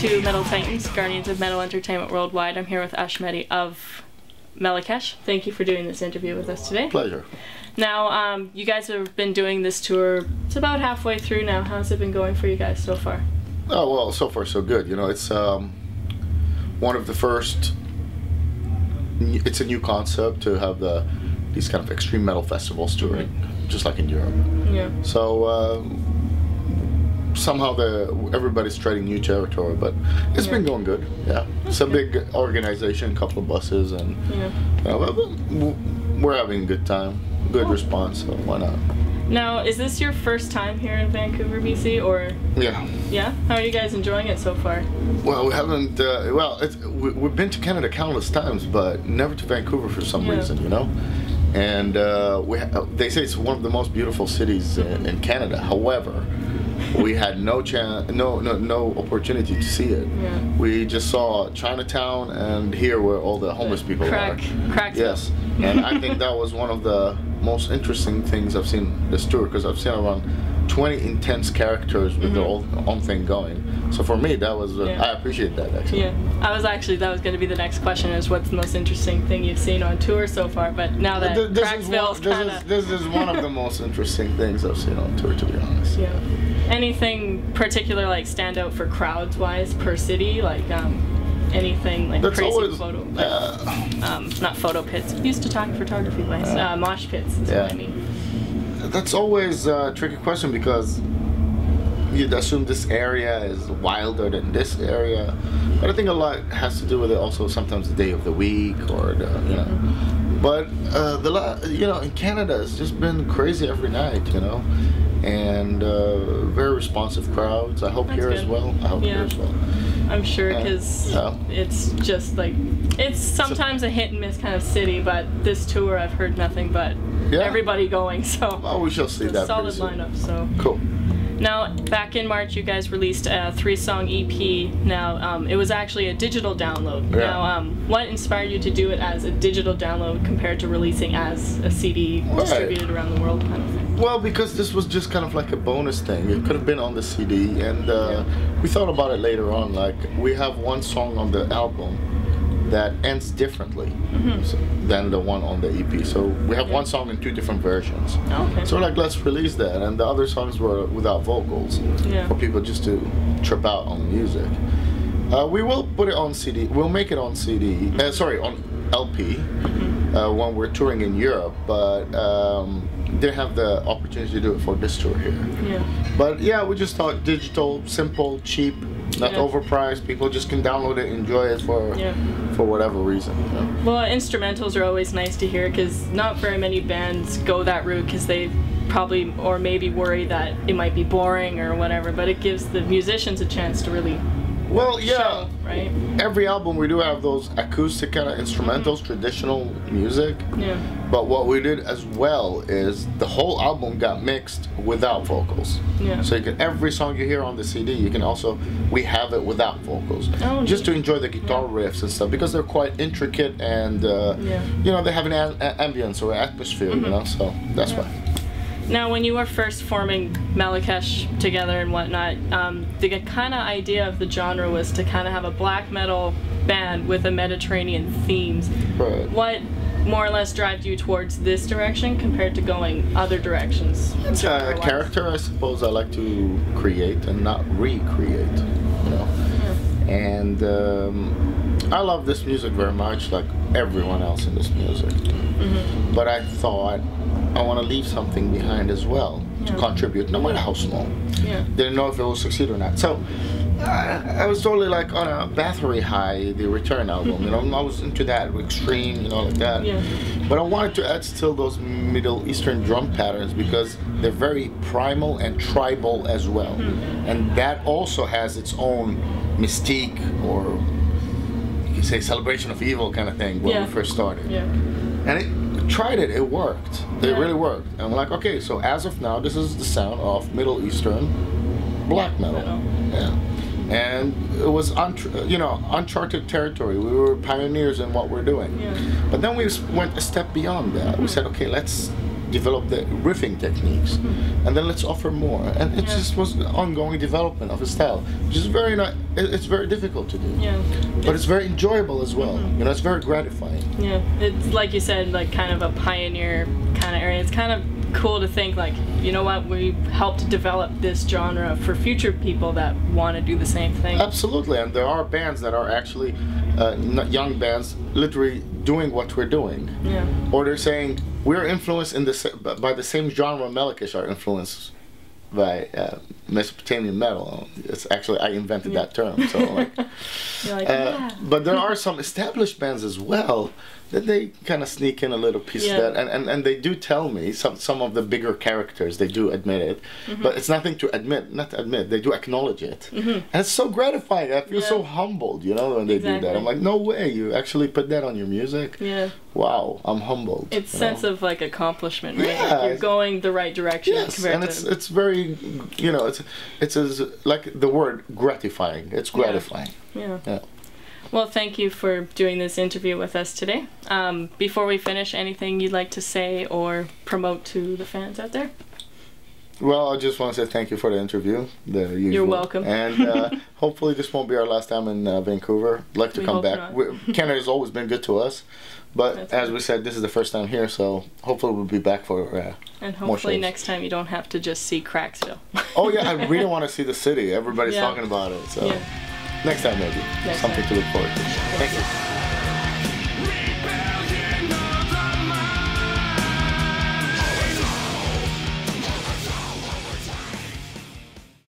to Metal Titans, Guardians of Metal Entertainment Worldwide. I'm here with Ashmedi of Melechesh. Thank you for doing this interview with us today. Pleasure. Now, you guys have been doing this tour. It's about halfway through now. How's it been going for you guys so far? Oh, well, so far so good. You know, it's one of the first. It's a new concept to have these kind of extreme metal festivals touring, just like in Europe. Yeah. So somehow everybody's treading new territory, but it's been going good. Yeah, it's a big organization, a couple of buses, and we're having a good time, good response. So why not? Now, is this your first time here in Vancouver, BC, or? Yeah. Yeah? How are you guys enjoying it so far? Well, we haven't, we've been to Canada countless times, but never to Vancouver for some reason, you know? And they say it's one of the most beautiful cities in Canada. However, we had no opportunity to see it. Yeah. We just saw Chinatown and here where all the homeless people are. Yes. And I think that was one of the most interesting things I've seen this tour, because I've seen around 20 intense characters with their own thing going. So for me, that was I appreciate that actually. Yeah, that was going to be the next question: is what's the most interesting thing you've seen on tour so far? But now that this is one of the most interesting things I've seen on tour, to be honest. Yeah. Anything particular like stand out for crowds wise per city, like anything like that's crazy always, photo, like, not photo pits. Used to talk photography wise, mosh pits is what I mean. That's always a tricky question, because you'd assume this area is wilder than this area, but I think a lot has to do with it also sometimes the day of the week or But in Canada it's just been crazy every night, and very responsive crowds. I hope here as well. I hope here as well. I'm sure, because it's just like, it's sometimes a hit and miss kind of city, but this tour I've heard nothing but everybody going, so well, we shall see that. Solid lineup, so cool. Now, back in March, you guys released a 3-song EP. Now, it was actually a digital download. Yeah. Now, what inspired you to do it as a digital download compared to releasing as a CD distributed around the world kind of thing? Well, because this was just kind of like a bonus thing. It could have been on the CD, and we thought about it later on. Like, we have one song on the album that ends differently than the one on the EP. So we have one song in 2 different versions. Okay. So like, let's release that, and the other songs were without vocals for people just to trip out on music. We will put it on CD. We'll make it on CD. On LP when we're touring in Europe, but didn't have the opportunity to do it for this tour here. Yeah. But yeah, we just thought digital, simple, cheap. Not overpriced. People just can download it, enjoy it for whatever reason. Well, instrumentals are always nice to hear, because not very many bands go that route, because they probably or maybe worry that it might be boring or whatever. But it gives the musicians a chance to really show, right? Every album we do have those acoustic kind of instrumentals, traditional music. Yeah. But what we did as well is the whole album got mixed without vocals. Yeah. So every song you hear on the CD, we have it without vocals, just to enjoy the guitar riffs and stuff, because they're quite intricate and they have an ambience or atmosphere, so that's why. Now, when you were first forming Melechesh together and whatnot, the kind of idea of the genre was to kind of have a black metal band with a Mediterranean themes. Right. What more or less drives you towards this direction compared to going other directions? It's a character, I suppose, I like to create and not recreate, And I love this music very much, like everyone else in this music. But I thought I want to leave something behind as well to contribute, no matter how small. Didn't know if it will succeed or not. So I was totally like on a Bathory High, the Return album. I was into that extreme, like that. But I wanted to add still those Middle Eastern drum patterns, because they're very primal and tribal as well, and that also has its own mystique, or you could say celebration of evil kind of thing when we first started. And it worked. It really worked. And I'm like, okay, so as of now, this is the sound of Middle Eastern black metal. And it was uncharted territory. We were pioneers in what we're doing. But then we went a step beyond that. We said, okay, let's develop the riffing techniques, and then let's offer more. And it just was an ongoing development of a style, which is very not. It's very difficult to do. Yeah. But it's very enjoyable as well. You know, it's very gratifying. Yeah. It's like you said, like kind of a pioneer kind of area. It's kind of cool to think like, you know what, we helped develop this genre for future people that want to do the same thing. Absolutely, and there are bands that are actually young bands literally doing what we're doing. Yeah. Or they're saying we're influenced by the same genre Melechesh are influenced by Mesopotamian metal. It's actually, I invented that term. So like, You're like, yeah. But there are some established bands as well that they kind of sneak in a little piece of that, and they do tell me, some of the bigger characters, they do admit it, but it's nothing to admit, not to admit, they do acknowledge it. And it's so gratifying. I feel so humbled, you know, when they do that. I'm like, no way, you actually put that on your music? Yeah. Wow, I'm humbled. It's a sense of like accomplishment, right? Yeah. Like you're going the right direction. Yes, compared and to... it's very, you know, it's as, like the word gratifying. It's gratifying. Yeah. Well, thank you for doing this interview with us today. Before we finish, anything you'd like to say or promote to the fans out there? Well, I just want to say thank you for the interview. You're welcome. And hopefully this won't be our last time in Vancouver. I'd like to come back. Canada's always been good to us. But as we said, this is the first time here, so hopefully we'll be back for and hopefully more shows. Next time you don't have to just see Cracksville. Oh yeah, I really want to see the city. Everybody's talking about it. So next time maybe. Something to look forward to. Thank you.